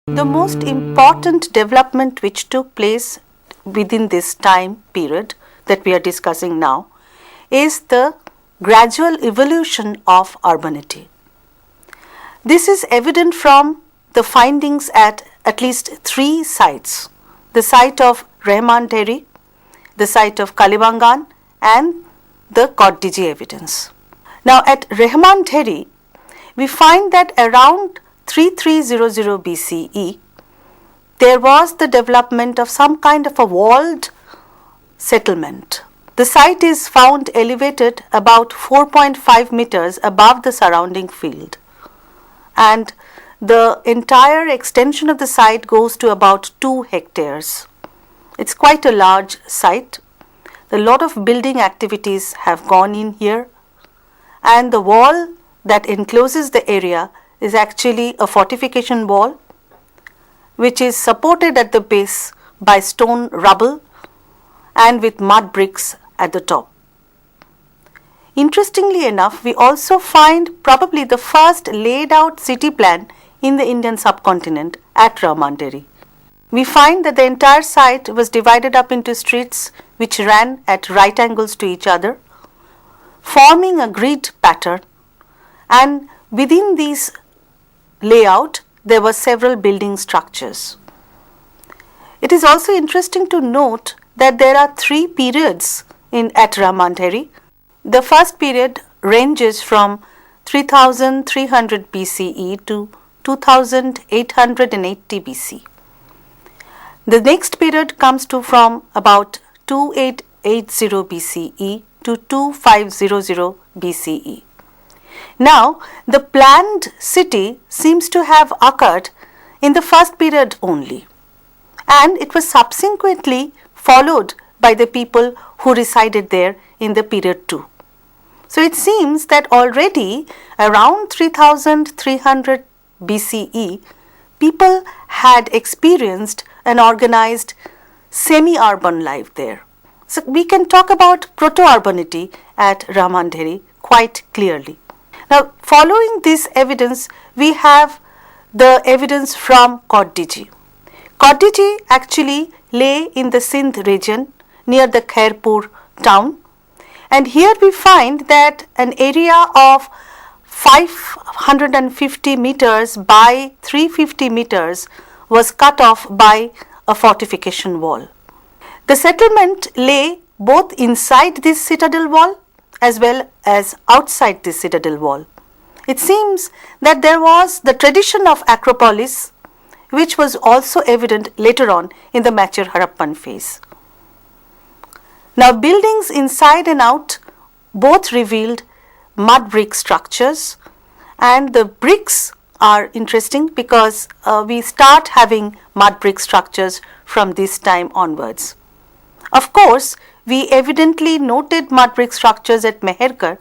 The most important development which took place within this time period that we are discussing now is the gradual evolution of urbanity. This is evident from the findings at least three sites: the site of Raymond Terry, the site of Kalibangan, and the Kotdiji evidence. Now at Raymond Terry, we find that around 3300 BCE, there was the development of some kind of a walled settlement. The site is found elevated about 4.5 meters above the surrounding field, and the entire extension of the site goes to about 2 hectares. It's quite a large site. A lot of building activities have gone in here, and the wall that encloses the area is actually a fortification wall which is supported at the base by stone rubble and with mud bricks at the top. Interestingly enough, we also find probably the first laid out city plan in the Indian subcontinent at Raymond Terry. We find that the entire site was divided up into streets which ran at right angles to each other, forming a grid pattern, and within these layout there were several building structures. It is also interesting to note that there are three periods at Raymond Terry. The first period ranges from 3300 BCE to 2880 BC. The next period comes to from about 2880 BCE to 2500 BCE. Now, the planned city seems to have occurred in the first period only, and it was subsequently followed by the people who resided there in the period 2. So it seems that already around 3300 BCE, people had experienced an organized semi-urban life there. So we can talk about proto-urbanity at Raymond Terry quite clearly. Now, following this evidence, we have the evidence from Kotdiji. Kotdiji actually lay in the Sindh region near the Khairpur town, and here we find that an area of 550 meters by 350 meters was cut off by a fortification wall. The settlement lay both inside this citadel wall as well as outside this citadel wall. It seems that there was the tradition of acropolis, which was also evident later on in the mature Harappan phase. Now, buildings inside and out both revealed mud brick structures, and the bricks are interesting because we start having mud brick structures from this time onwards. Of course, we evidently noted mud brick structures at Meherkar,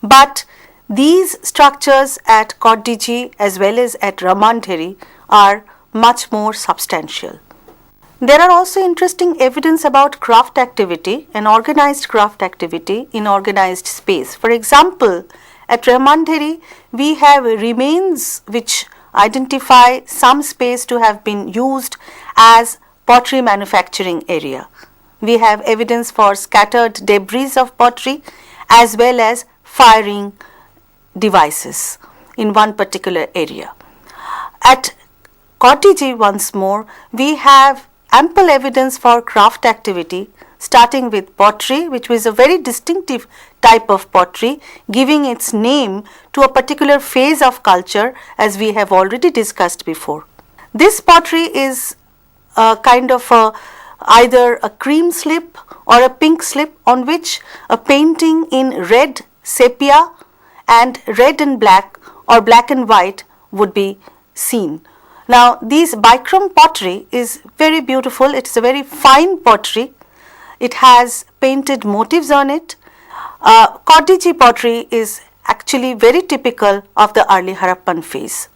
but these structures at Kotdiji as well as at Raymond Terry are much more substantial. There are also interesting evidence about craft activity and organized craft activity in organized space. For example, at Raymond Terry, we have remains which identify some space to have been used as pottery manufacturing area. We have evidence for scattered debris of pottery as well as firing devices in one particular area. At Kotdiji, once more, we have ample evidence for craft activity, starting with pottery, which was a very distinctive type of pottery, giving its name to a particular phase of culture, as we have already discussed before. This pottery is a kind of either a cream slip or a pink slip on which a painting in red sepia and red and black or black and white would be seen. Now, this bichrome pottery is very beautiful. It's a very fine pottery. It has painted motifs on it. Kotdiji pottery is actually very typical of the early Harappan phase.